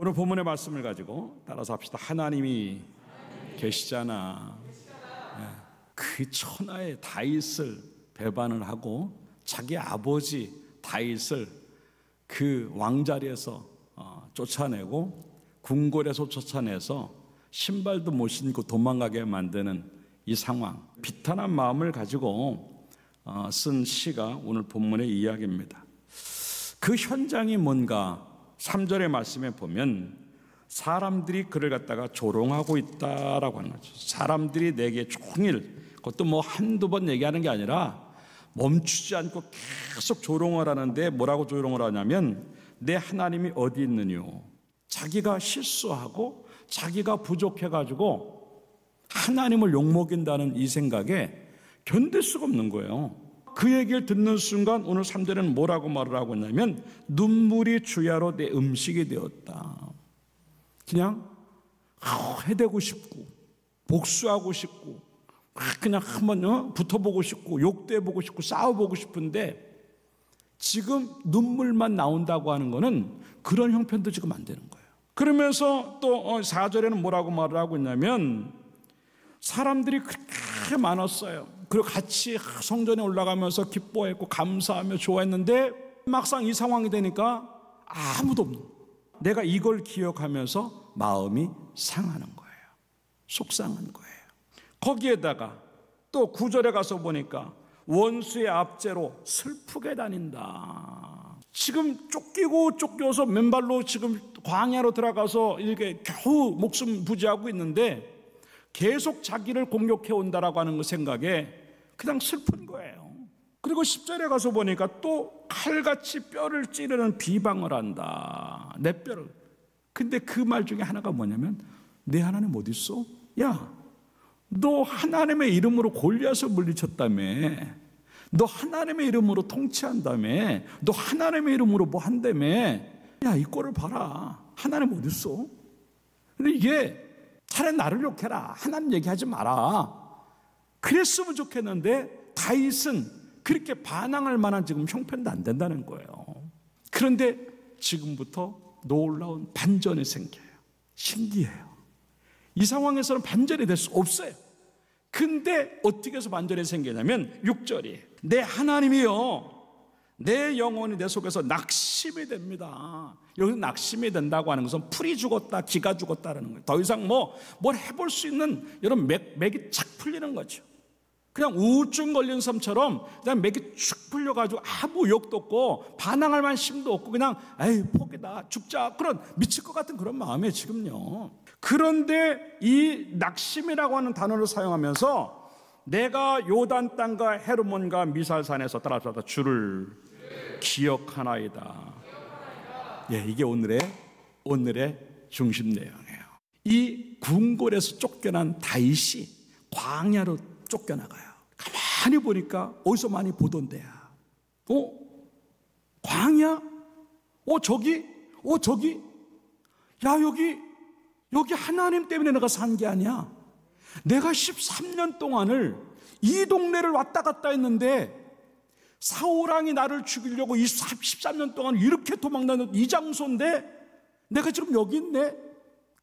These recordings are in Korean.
오늘 본문의 말씀을 가지고 따라서 합시다. 하나님이 계시잖아. 그 천하의 다윗을 배반을 하고 자기 아버지 다윗을 그 왕자리에서 쫓아내고 궁궐에서 쫓아내서 신발도 못 신고 도망가게 만드는 이 상황, 비탄한 마음을 가지고 쓴 시가 오늘 본문의 이야기입니다. 그 현장이 뭔가 3절의 말씀에 보면 사람들이 그를 갖다가 조롱하고 있다라고 하는 거죠. 사람들이 내게 종일, 그것도 뭐 한두 번 얘기하는 게 아니라 멈추지 않고 계속 조롱을 하는데 뭐라고 조롱을 하냐면 내 하나님이 어디 있느뇨. 자기가 실수하고 자기가 부족해가지고 하나님을 욕먹인다는 이 생각에 견딜 수가 없는 거예요. 그 얘기를 듣는 순간 오늘 3절에는 뭐라고 말을 하고 있냐면 눈물이 주야로 내 음식이 되었다. 그냥 해대고 싶고 복수하고 싶고 그냥 한번 붙어보고 싶고 욕도 해보고 싶고 싸워보고 싶은데 지금 눈물만 나온다고 하는 거는 그런 형편도 지금 안 되는 거예요. 그러면서 또 4절에는 뭐라고 말을 하고 있냐면 사람들이 그렇게 많았어요. 그리고 같이 성전에 올라가면서 기뻐했고 감사하며 좋아했는데 막상 이 상황이 되니까 아무도 없는 거예요. 내가 이걸 기억하면서 마음이 상하는 거예요. 속상한 거예요. 거기에다가 또 9절에 가서 보니까 원수의 압제로 슬프게 다닌다. 지금 쫓기고 쫓겨서 맨발로 지금 광야로 들어가서 이렇게 겨우 목숨 부지하고 있는데 계속 자기를 공격해 온다라고 하는 그 생각에 그냥 슬픈 거예요. 그리고 10절에 가서 보니까 또 칼같이 뼈를 찌르는 비방을 한다. 내 뼈를. 근데 그 말 중에 하나가 뭐냐면 내 하나님 어디 있어? 야, 너 하나님의 이름으로 골리앗을 물리쳤다며. 너 하나님의 이름으로 통치한다며. 너 하나님의 이름으로 뭐 한다며. 야, 이 꼴을 봐라. 하나님 어디 있어? 근데 이게 차라리 나를 욕해라. 하나님 얘기하지 마라. 그랬으면 좋겠는데 다윗은 그렇게 반항할 만한 지금 형편도 안 된다는 거예요. 그런데 지금부터 놀라운 반전이 생겨요. 신기해요. 이 상황에서는 반전이 될 수 없어요. 근데 어떻게 해서 반전이 생기냐면 6절이 내 하나님이요 내 영혼이 내 속에서 낙심이 됩니다. 여기서 낙심이 된다고 하는 것은 풀이 죽었다 기가 죽었다라는 거예요. 더 이상 뭘 해볼 수 있는 이런 맥이 착 풀리는 거죠. 그냥 우울증 걸린 사람처럼 그냥 맥이 축 풀려가지고 아무 욕도 없고 반항할 만한 힘도 없고 그냥 에이 포기다 죽자 그런 미칠 것 같은 그런 마음이에요 지금요. 그런데 이 낙심이라고 하는 단어를 사용하면서 내가 요단 땅과 헤르몬과 미살산에서 따라서 주를 기억하나이다. 예, 이게 오늘의 중심 내용이에요. 이 궁궐에서 쫓겨난 다윗이 광야로 쫓겨나가요. 가만히 보니까 어디서 많이 보던 데야. 광야? 저기? 야, 여기 하나님 때문에 내가 산 게 아니야. 내가 13년 동안을 이 동네를 왔다 갔다 했는데 사울왕이 나를 죽이려고 13년 동안 이렇게 도망다녔던 이 장소인데 내가 지금 여기 있네.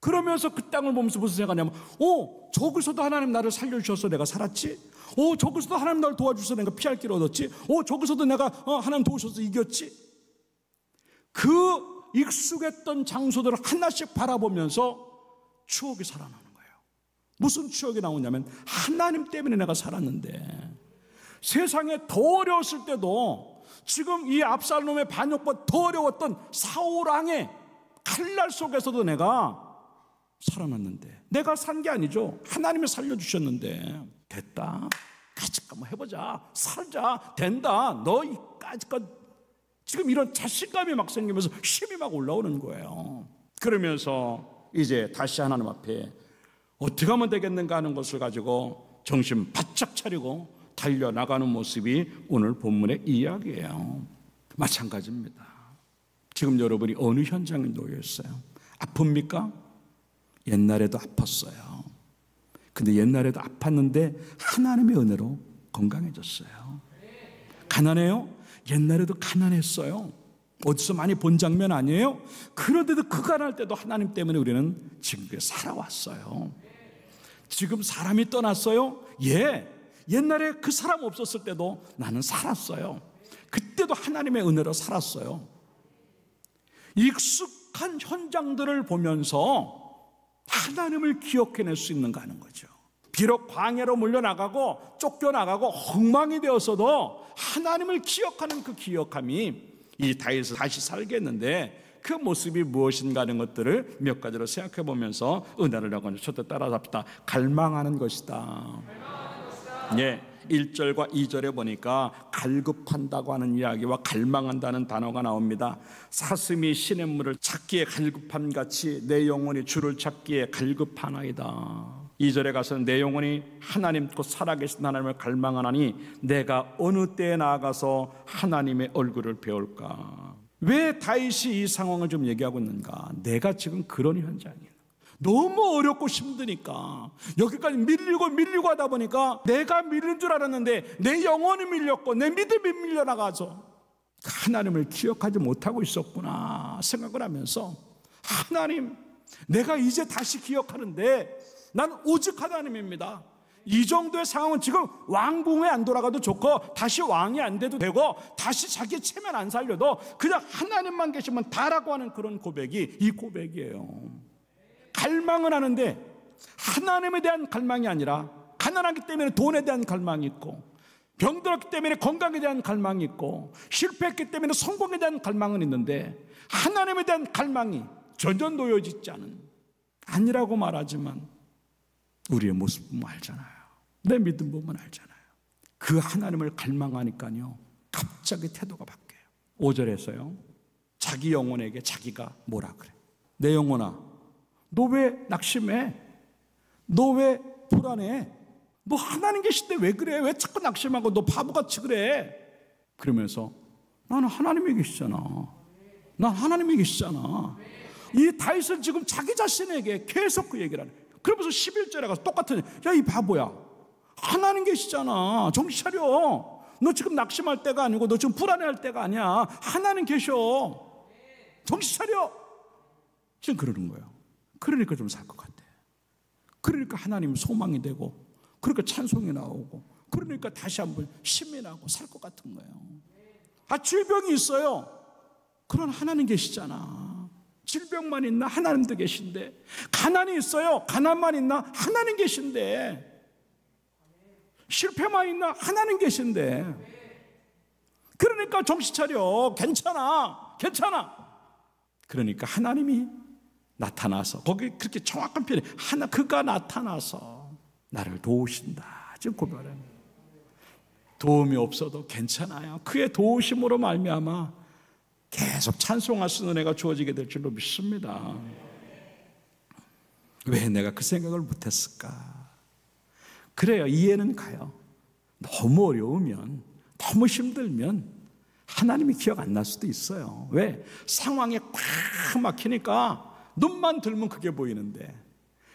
그러면서 그 땅을 보면서 무슨 생각하냐면 저기서도 하나님 나를 살려주셔서 내가 살았지. 저기서도 하나님 나를 도와주셔서 내가 피할 길을 얻었지. 저기서도 내가 하나님 도우셔서 이겼지. 그 익숙했던 장소들을 하나씩 바라보면서 추억이 살아나는 거예요. 무슨 추억이 나오냐면 하나님 때문에 내가 살았는데 세상에 더 어려웠을 때도 지금 이 압살롬의 반역보다 더 어려웠던 사울왕의 칼날 속에서도 내가 살아났는데 내가 산 게 아니죠. 하나님이 살려주셨는데 됐다. 같이 한번 해보자. 살자. 된다. 너까지껏 지금 이런 자신감이 막 생기면서 힘이 막 올라오는 거예요. 그러면서 이제 다시 하나님 앞에 어떻게 하면 되겠는가 하는 것을 가지고 정신 바짝 차리고 달려나가는 모습이 오늘 본문의 이야기예요. 마찬가지입니다. 지금 여러분이 어느 현장에 놓여 있어요? 아픕니까? 옛날에도 아팠어요. 근데 옛날에도 아팠는데 하나님의 은혜로 건강해졌어요. 가난해요? 옛날에도 가난했어요. 어디서 많이 본 장면 아니에요? 그런데도 그 가난할 때도 하나님 때문에 우리는 지금까지 살아왔어요. 지금 사람이 떠났어요? 예. 옛날에 그 사람 없었을 때도 나는 살았어요. 그때도 하나님의 은혜로 살았어요. 익숙한 현장들을 보면서 하나님을 기억해낼 수 있는가 하는 거죠. 비록 광야로 물려나가고 쫓겨나가고 엉망이 되었어도 하나님을 기억하는 그 기억함이 이 다윗을 다시 살게 했는데 그 모습이 무엇인가 하는 것들을 몇 가지로 생각해 보면서 은혜를 하고 저도 따라잡시다. 갈망하는 것이다. 예, 1절과 2절에 보니까 갈급한다고 하는 이야기와 갈망한다는 단어가 나옵니다. 사슴이 시냇물을 찾기에 갈급함 같이 내 영혼이 주를 찾기에 갈급하나이다. 2절에 가서는 내 영혼이 하나님 곧 살아계신 하나님을 갈망하나니 내가 어느 때에 나아가서 하나님의 얼굴을 배울까. 왜 다윗이 이 상황을 좀 얘기하고 있는가? 내가 지금 그런 현장이에요. 너무 어렵고 힘드니까 여기까지 밀리고 하다 보니까 내가 밀린 줄 알았는데 내 영혼이 밀렸고 내 믿음이 밀려나가서 하나님을 기억하지 못하고 있었구나 생각을 하면서 하나님, 내가 이제 다시 기억하는데 난 오직 하나님입니다. 이 정도의 상황은 지금 왕궁에 안 돌아가도 좋고 다시 왕이 안 돼도 되고 다시 자기 체면 안 살려도 그냥 하나님만 계시면 다라고 하는 그런 고백이 이 고백이에요. 갈망은 하는데 하나님에 대한 갈망이 아니라 가난하기 때문에 돈에 대한 갈망이 있고 병들었기 때문에 건강에 대한 갈망이 있고 실패했기 때문에 성공에 대한 갈망은 있는데 하나님에 대한 갈망이 전혀 놓여지지 않은, 아니라고 말하지만 우리의 모습 보면 알잖아요. 내 믿음 보면 알잖아요. 그 하나님을 갈망하니까요 갑자기 태도가 바뀌어요. 5절에서요 자기 영혼에게 자기가 뭐라 그래? 내 영혼아, 너 왜 낙심해? 너 왜 불안해? 너 하나님 계신데 왜 그래? 왜 자꾸 낙심하고 너 바보같이 그래? 그러면서 나는 하나님이 계시잖아. 난 하나님이 계시잖아. 이 다윗은 지금 자기 자신에게 계속 그 얘기를 하네. 그러면서 11절에 가서 똑같은, 야 이 바보야, 하나님 계시잖아. 정신 차려. 너 지금 낙심할 때가 아니고 너 지금 불안해할 때가 아니야. 하나님 계셔. 정신 차려. 지금 그러는 거예요. 그러니까 좀 살 것 같아. 그러니까 하나님 소망이 되고, 그러니까 찬송이 나오고, 그러니까 다시 한번 힘이 나고 살 것 같은 거예요. 아, 질병이 있어요. 그런 하나님 계시잖아. 질병만 있나? 하나님도 계신데. 가난이 있어요. 가난만 있나? 하나님 계신데. 실패만 있나? 하나님 계신데. 그러니까 정신 차려. 괜찮아. 그러니까 하나님이 나타나서, 거기 그렇게 정확한 표현이 그가 나타나서 나를 도우신다 지금 고백을 합니다. 도움이 없어도 괜찮아요. 그의 도우심으로 말미암아 계속 찬송할 수 있는 은혜가 주어지게 될 줄로 믿습니다. 왜 내가 그 생각을 못했을까? 그래요, 이해는 가요. 너무 어려우면, 너무 힘들면 하나님이 기억 안 날 수도 있어요. 왜? 상황에 꽉 막히니까 눈만 들면 그게 보이는데,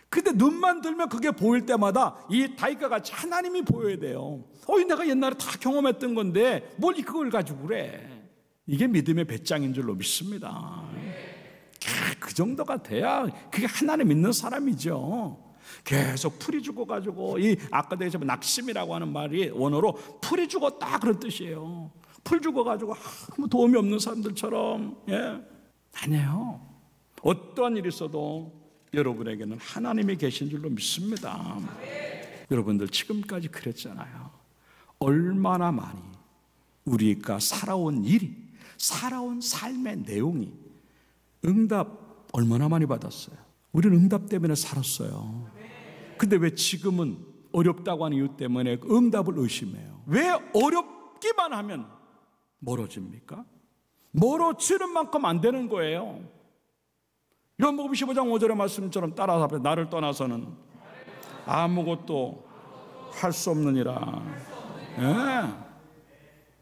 근데 눈만 들면 그게 보일 때마다 이 다윗과 같이 하나님이 보여야 돼요. 내가 옛날에 다 경험했던 건데 뭘 그걸 가지고 그래. 이게 믿음의 배짱인 줄로 믿습니다. 그 정도가 돼야 그게 하나님 믿는 사람이죠. 계속 풀이 죽어가지고, 이 아까 내가 낙심이라고 하는 말이 원어로 풀이 죽었다 그런 뜻이에요. 풀 죽어가지고 아무 도움이 없는 사람들처럼. 아니에요. 어떠한 일이 있어도 여러분에게는 하나님이 계신 줄로 믿습니다. 여러분들 지금까지 그랬잖아요. 얼마나 많이 우리가 살아온 일이, 살아온 삶의 내용이 응답 얼마나 많이 받았어요. 우리는 응답 때문에 살았어요. 근데 왜 지금은 어렵다고 하는 이유 때문에 응답을 의심해요? 왜 어렵기만 하면 멀어집니까? 멀어지는 만큼 안 되는 거예요. 요한복음 15장 5절의 말씀처럼 따라서 나를 떠나서는 아무것도 할 수 없느니라.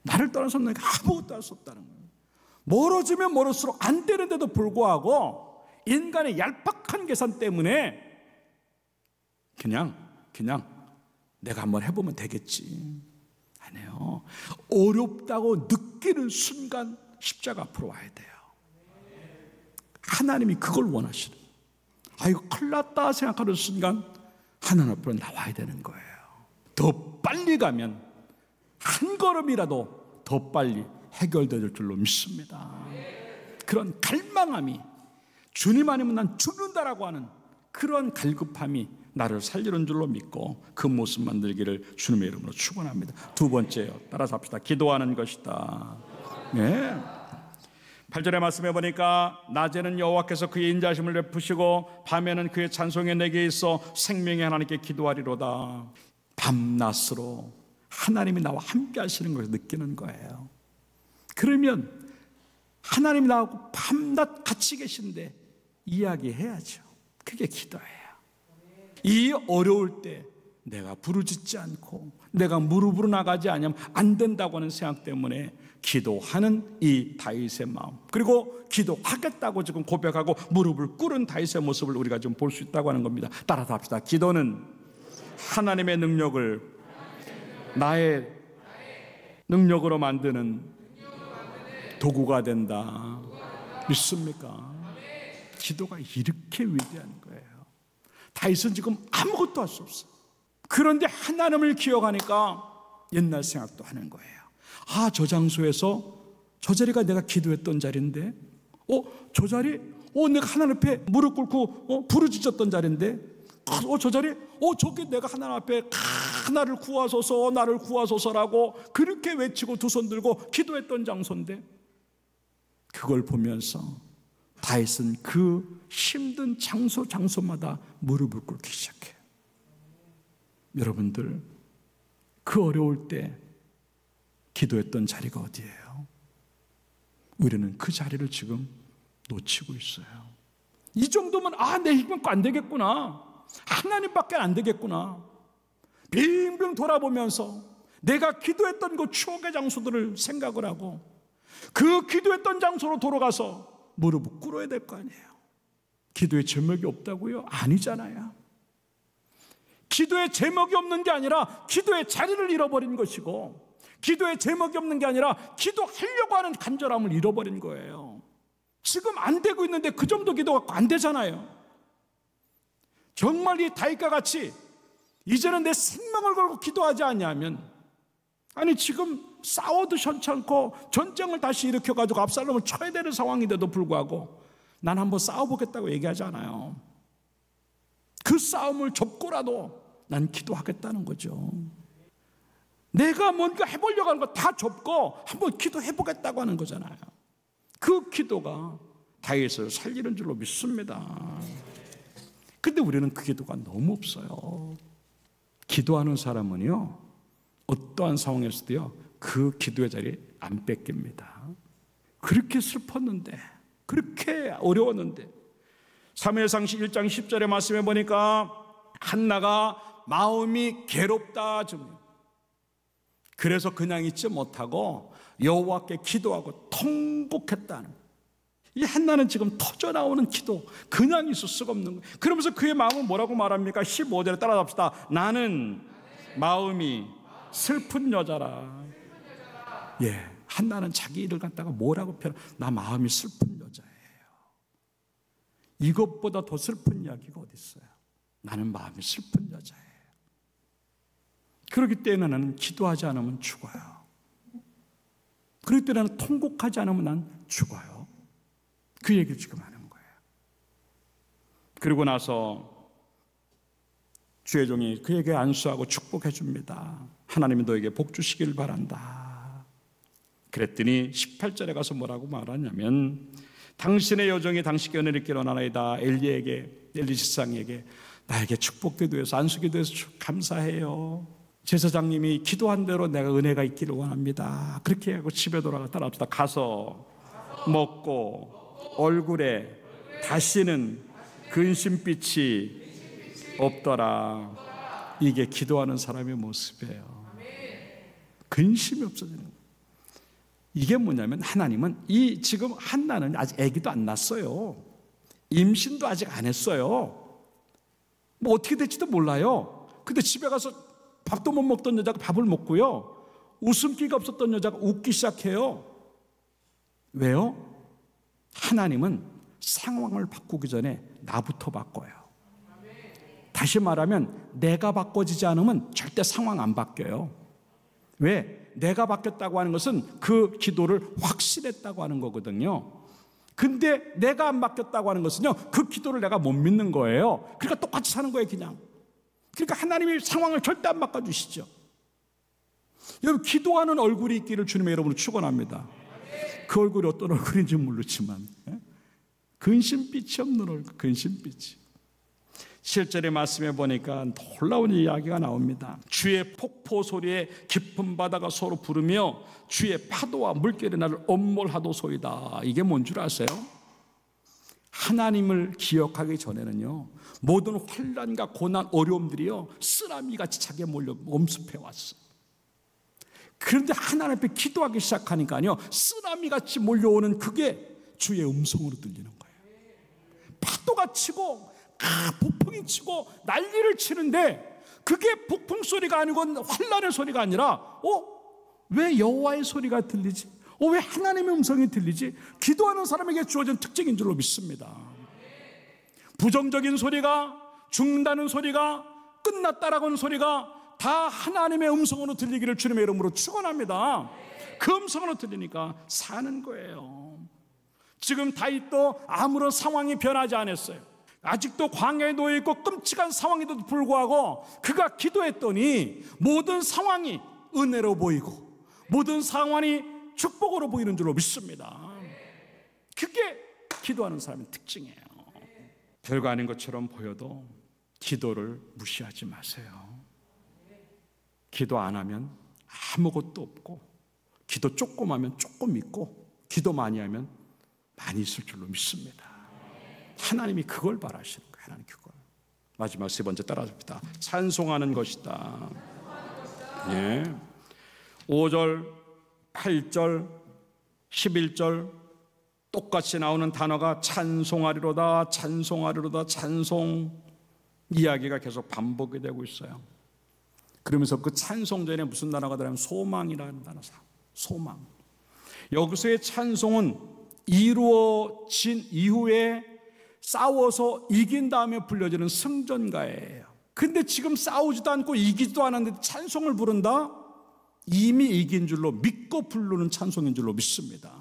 나를 떠나서는 아무것도 할 수 없다는 거예요. 멀어지면 멀을수록 안 되는데도 불구하고 인간의 얄팍한 계산 때문에 그냥 내가 한번 해보면 되겠지. 아니에요. 어렵다고 느끼는 순간 십자가 앞으로 와야 돼요. 하나님이 그걸 원하시는, 이거 큰일 났다 생각하는 순간 하나님 앞으로 나와야 되는 거예요. 더 빨리 가면 한 걸음이라도 더 빨리 해결될 줄로 믿습니다. 그런 갈망함이, 주님 아니면 난 죽는다라고 하는 그런 갈급함이 나를 살리는 줄로 믿고 그 모습 만들기를 주님의 이름으로 축원합니다. 두 번째요, 따라서 합시다. 기도하는 것이다. 네. 8절의 말씀해 보니까 낮에는 여호와께서 그의 인자심을 베푸시고 밤에는 그의 찬송이 내게 있어 생명의 하나님께 기도하리로다. 밤낮으로 하나님이 나와 함께 하시는 것을 느끼는 거예요. 그러면 하나님이 나하고 밤낮 같이 계신데 이야기해야죠. 그게 기도예요. 이 어려울 때 내가 부르짖지 않고 내가 무릎으로 나가지 않으면 안 된다고 하는 생각 때문에 기도하는 이 다윗의 마음, 그리고 기도하겠다고 지금 고백하고 무릎을 꿇은 다윗의 모습을 우리가 좀 볼 수 있다고 하는 겁니다. 따라서 합시다. 기도는 하나님의 능력을 나의 능력으로 만드는 도구가 된다. 믿습니까? 기도가 이렇게 위대한 거예요. 다윗은 지금 아무것도 할 수 없어요. 그런데 하나님을 기억하니까 옛날 생각도 하는 거예요. 저 장소에서 저 자리가 내가 기도했던 자리인데, 저 자리, 내가 하나님 앞에 무릎 꿇고 부르짖었던 자리인데, 저 자리, 저게 내가 하나님 앞에 나를 구하소서, 나를 구하소서라고 그렇게 외치고 두 손 들고 기도했던 장소인데, 그걸 보면서 다윗은 그 힘든 장소마다 무릎을 꿇기 시작해요. 여러분들, 그 어려울 때 기도했던 자리가 어디예요? 우리는 그 자리를 지금 놓치고 있어요. 이 정도면 내 힘은 안 되겠구나, 하나님밖에 안 되겠구나, 빙빙 돌아보면서 내가 기도했던 그 추억의 장소들을 생각을 하고 그 기도했던 장소로 돌아가서 무릎을 꿇어야 될 거 아니에요. 기도의 제목이 없다고요? 아니잖아요. 기도의 제목이 없는 게 아니라 기도의 자리를 잃어버린 것이고, 기도의 제목이 없는 게 아니라 기도하려고 하는 간절함을 잃어버린 거예요. 지금 안 되고 있는데 그 정도 기도가 안 되잖아요. 정말 이 다윗과 같이 이제는 내 생명을 걸고 기도하지 않냐면, 지금 싸워도 괜찮고 전쟁을 다시 일으켜가지고 압살롬을 쳐야 되는 상황인데도 불구하고 난 한번 싸워보겠다고 얘기하지 않아요. 그 싸움을 접고라도 난 기도하겠다는 거죠. 내가 뭔가 해보려고 하는 거 다 접고 한번 기도해보겠다고 하는 거잖아요. 그 기도가 다윗을 살리는 줄로 믿습니다. 근데 우리는 그 기도가 너무 없어요. 기도하는 사람은요, 어떠한 상황에서도요, 그 기도의 자리 안 뺏깁니다. 그렇게 슬펐는데, 그렇게 어려웠는데, 사무엘상시 1장 10절의 말씀에 보니까 한나가 마음이 괴롭다 좀, 그래서 그냥 있지 못하고 여호와께 기도하고 통곡했다는, 이 한나는 지금 터져나오는 기도, 그냥 있을 수가 없는 거예요. 그러면서 그의 마음은 뭐라고 말합니까? 15절에 따라잡시다. 나는 마음이 슬픈 여자라. 한나는 자기 일을 갖다가 뭐라고 나 마음이 슬픈 여자예요. 이것보다 더 슬픈 이야기가 어디 있어요? 나는 마음이 슬픈 여자예요. 그렇기 때문에 나는 기도하지 않으면 죽어요. 그렇기 때문에 나는 통곡하지 않으면 난 죽어요. 그 얘기를 지금 하는 거예요. 그리고 나서 주의 종이 그에게 안수하고 축복해 줍니다. 하나님이 너에게 복 주시길 바란다. 그랬더니 18절에 가서 뭐라고 말하냐면, 당신의 여종이 당신께 은혜를 입기를 원하나이다. 엘리 지상에게 나에게 축복 기도해서 안수 기도해서 감사해요. 제사장님이 기도한 대로 내가 은혜가 있기를 원합니다. 그렇게 하고 집에 돌아가 따라합시다. 가서 먹고 얼굴에 다시는 근심빛이 없더라. 이게 기도하는 사람의 모습이에요. 근심이 없어지는 거예요. 이게 뭐냐면, 하나님은 지금 한나는 아직 아기도 안 낳았어요. 임신도 아직 안 했어요. 뭐 어떻게 될지도 몰라요. 근데 집에 가서 밥도 못 먹던 여자가 밥을 먹고요, 웃음기가 없었던 여자가 웃기 시작해요. 왜요? 하나님은 상황을 바꾸기 전에 나부터 바꿔요. 다시 말하면 내가 바꿔지지 않으면 절대 상황 안 바뀌어요. 왜? 내가 바뀌었다고 하는 것은 그 기도를 확신했다고 하는 거거든요. 근데 내가 안 바뀌었다고 하는 것은요, 그 기도를 내가 못 믿는 거예요. 그러니까 똑같이 사는 거예요, 그냥. 그러니까 하나님이 상황을 절대 안 바꿔주시죠. 여러분, 기도하는 얼굴이 있기를 주님의 여러분을 축원합니다. 그 얼굴이 어떤 얼굴인지 모르지만 근심빛이 없는 얼굴, 근심빛이. 7절의 말씀에 보니까 놀라운 이야기가 나옵니다. 주의 폭포 소리에 깊은 바다가 서로 부르며 주의 파도와 물결이 나를 엄몰하도소이다. 이게 뭔 줄 아세요? 하나님을 기억하기 전에는요, 모든 환난과 고난, 어려움들이요 쓰나미같이 자기에 몰려 엄습해 왔어요. 그런데 하나님 앞에 기도하기 시작하니까요, 쓰나미같이 몰려오는 그게 주의 음성으로 들리는 거예요. 파도가 치고 폭풍이 치고 난리를 치는데 그게 폭풍 소리가 아니고 환난의 소리가 아니라 왜 여호와의 소리가 들리지? 왜 하나님의 음성이 들리지? 기도하는 사람에게 주어진 특징인 줄로 믿습니다. 부정적인 소리가, 죽는다는 소리가, 끝났다라고 하는 소리가 다 하나님의 음성으로 들리기를 주님의 이름으로 축원합니다. 그 음성으로 들리니까 사는 거예요. 지금 다윗도 아무런 상황이 변하지 않았어요. 아직도 광야에 놓여있고 끔찍한 상황에도 불구하고 그가 기도했더니 모든 상황이 은혜로 보이고 모든 상황이 축복으로 보이는 줄로 믿습니다. 그게 기도하는 사람의 특징이에요. 별거 아닌 것처럼 보여도 기도를 무시하지 마세요. 기도 안 하면 아무것도 없고, 기도 조금 하면 조금 있고, 기도 많이 하면 많이 있을 줄로 믿습니다. 하나님이 그걸 바라시는 거예요. 하나님 그걸. 마지막 세 번째 따라합니다. 찬송하는 것이다. 예. 5절, 8절, 11절 똑같이 나오는 단어가 찬송하리로다, 찬송하리로다, 찬송 이야기가 계속 반복이 되고 있어요. 그러면서 그 찬송 전에 무슨 단어가 들어가면 소망이라는 단어, 소망. 여기서의 찬송은 이루어진 이후에 싸워서 이긴 다음에 불려지는 승전가예요. 근데 지금 싸우지도 않고 이기지도 않았는데 찬송을 부른다? 이미 이긴 줄로 믿고 부르는 찬송인 줄로 믿습니다.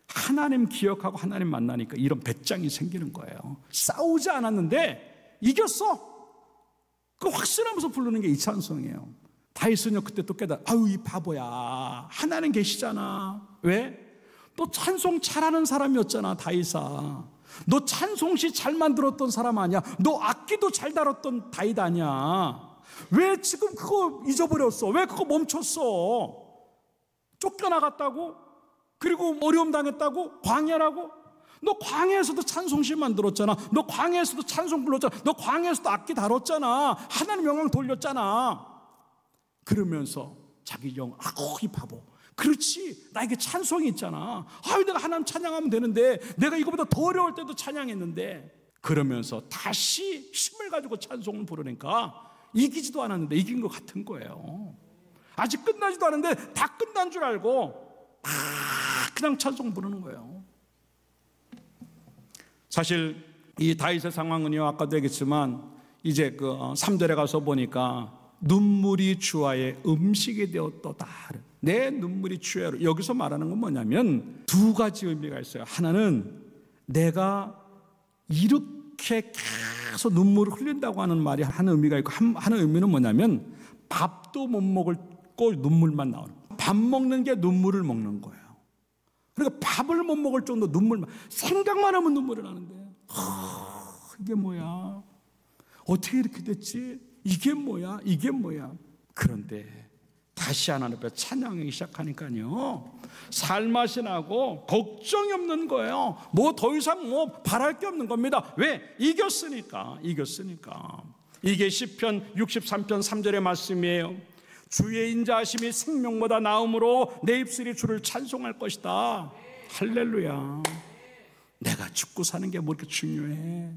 하나님 기억하고 하나님 만나니까 이런 배짱이 생기는 거예요. 싸우지 않았는데 이겼어. 그 확신하면서 부르는 게 이 찬송이에요. 다윗은요 그때 또 깨달아, 아유 이 바보야, 하나님 계시잖아. 왜? 너 찬송 잘하는 사람이었잖아. 다윗아, 너 찬송시 잘 만들었던 사람 아니야? 너 악기도 잘 다뤘던 다윗 아니야? 왜 지금 그거 잊어버렸어? 왜 그거 멈췄어? 쫓겨나갔다고? 그리고 어려움 당했다고? 광야라고? 너 광야에서도 찬송시 만들었잖아. 너 광야에서도 찬송 불렀잖아. 너 광야에서도 악기 다뤘잖아. 하나님 영광 돌렸잖아. 그러면서 자기 영, 이 바보, 그렇지, 나에게 찬송이 있잖아. 내가 하나님 찬양하면 되는데, 내가 이거보다 더 어려울 때도 찬양했는데. 그러면서 다시 힘을 가지고 찬송을 부르니까 이기지도 않았는데 이긴 것 같은 거예요. 아직 끝나지도 않았는데 다 끝난 줄 알고 그냥 찬송 부르는 거예요. 사실 이 다윗의 상황은요, 아까도 얘기했지만 이제 그 3절에 가서 보니까 눈물이 주와의 음식이 되었도다. 내 눈물이 주야로. 여기서 말하는 건 뭐냐면 두 가지 의미가 있어요. 하나는 내가 이렇게 계속 눈물을 흘린다고 하는 말이 하는 의미가 있고, 하는 의미는 뭐냐면 밥도 못 먹고 눈물만 나오는 거예요. 밥 먹는 게 눈물을 먹는 거예요. 그러니까 밥을 못 먹을 정도 눈물만, 생각만 하면 눈물이 나는데, 이게 뭐야? 어떻게 이렇게 됐지? 이게 뭐야? 이게 뭐야? 그런데 다시 하나님 앞에 찬양하기 시작하니까요, 살맛이 나고 걱정이 없는 거예요. 뭐 더 이상 바랄 게 없는 겁니다. 왜? 이겼으니까. 이게 시편 63편 3절의 말씀이에요. 주의 인자하심이 생명보다 나음으로 내 입술이 주를 찬송할 것이다. 할렐루야. 내가 죽고 사는 게 뭐 이렇게 중요해?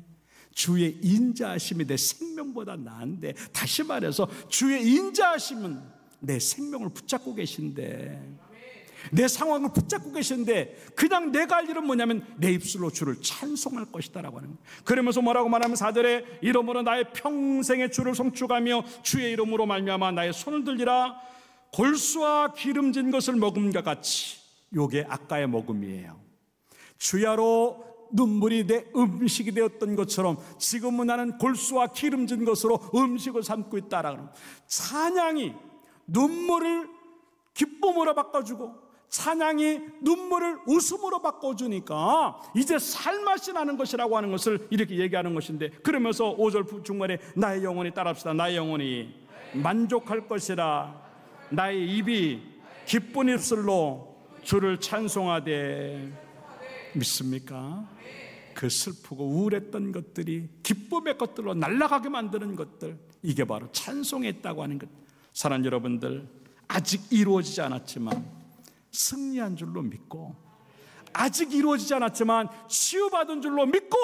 주의 인자하심이 내 생명보다 나은데, 다시 말해서 주의 인자하심은 내 생명을 붙잡고 계신데, 내 상황을 붙잡고 계시는데 그냥 내가 할 일은 뭐냐면 내 입술로 주를 찬송할 것이다라고 하는 거예요. 그러면서 뭐라고 말하면 4절에 이러므로 나의 평생의 주를 송축하며 주의 이름으로 말미암아 나의 손을 들리라. 골수와 기름진 것을 먹음과 같이, 요게 아까의 먹음이에요. 주야로 눈물이 내 음식이 되었던 것처럼 지금은 나는 골수와 기름진 것으로 음식을 삼고 있다라고. 찬양이 눈물을 기쁨으로 바꿔주고 찬양이 눈물을 웃음으로 바꿔주니까 이제 살맛이 나는 것이라고 하는 것을 이렇게 얘기하는 것인데, 그러면서 5절 중간에 나의 영혼이 따라합시다. 나의 영혼이 만족할 것이라. 나의 입이 기쁜 입술로 주를 찬송하되. 믿습니까? 그 슬프고 우울했던 것들이 기쁨의 것들로 날아가게 만드는 것들, 이게 바로 찬송했다고 하는 것. 사랑하는 여러분들, 아직 이루어지지 않았지만 승리한 줄로 믿고, 아직 이루어지지 않았지만 치유받은 줄로 믿고,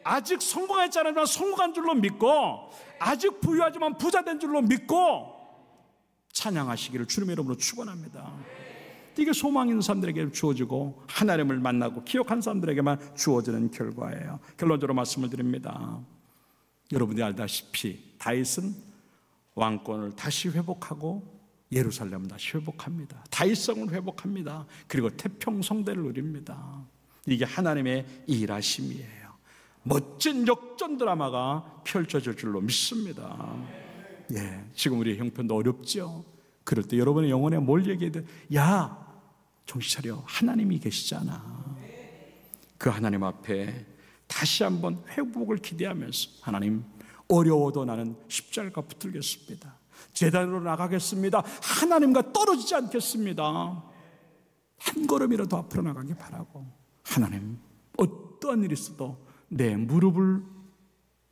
아직 성공했지 않았지만 성공한 줄로 믿고, 아직 부유하지만 부자된 줄로 믿고 찬양하시기를 주님의 이름으로 축원합니다. 이게 소망 있는 사람들에게 주어지고 하나님을 만나고 기억한 사람들에게만 주어지는 결과예요. 결론적으로 말씀을 드립니다. 여러분이 알다시피 다윗은 왕권을 다시 회복하고 예루살렘을 다시 회복합니다. 다윗성을 회복합니다. 그리고 태평성대를 누립니다. 이게 하나님의 일하심이에요. 멋진 역전 드라마가 펼쳐질 줄로 믿습니다. 예, 지금 우리 형편도 어렵죠. 그럴 때 여러분의 영혼에 뭘 얘기해야 돼? 야, 정신 차려. 하나님이 계시잖아. 그 하나님 앞에 다시 한번 회복을 기대하면서, 하나님, 어려워도 나는 십자가 붙들겠습니다. 제단으로 나가겠습니다. 하나님과 떨어지지 않겠습니다. 한 걸음이라도 앞으로 나가기 바라고, 하나님, 어떠한 일이 있어도 내 무릎을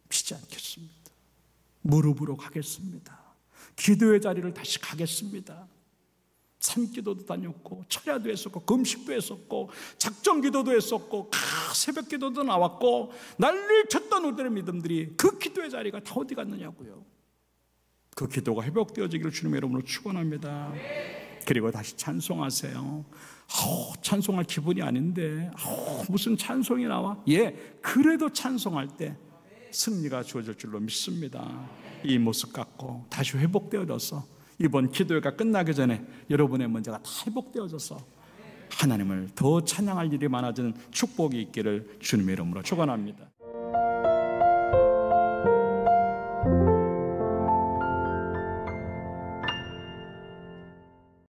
피지 않겠습니다. 무릎으로 가겠습니다. 기도의 자리를 다시 가겠습니다. 산기도도 다녔고 철야도 했었고 금식도 했었고 작정기도도 했었고 새벽기도도 나왔고 난리를 쳤던 우리들의 믿음들이, 그 기도의 자리가 다 어디 갔느냐고요. 그 기도가 회복되어지기를 주님의 이름으로 축원합니다. 그리고 다시 찬송하세요. 찬송할 기분이 아닌데 무슨 찬송이 나와? 예, 그래도 찬송할 때 승리가 주어질 줄로 믿습니다. 이 모습 갖고 다시 회복되어져서 이번 기도회가 끝나기 전에 여러분의 문제가 다 회복되어져서 하나님을 더 찬양할 일이 많아지는 축복이 있기를 주님의 이름으로 축원합니다.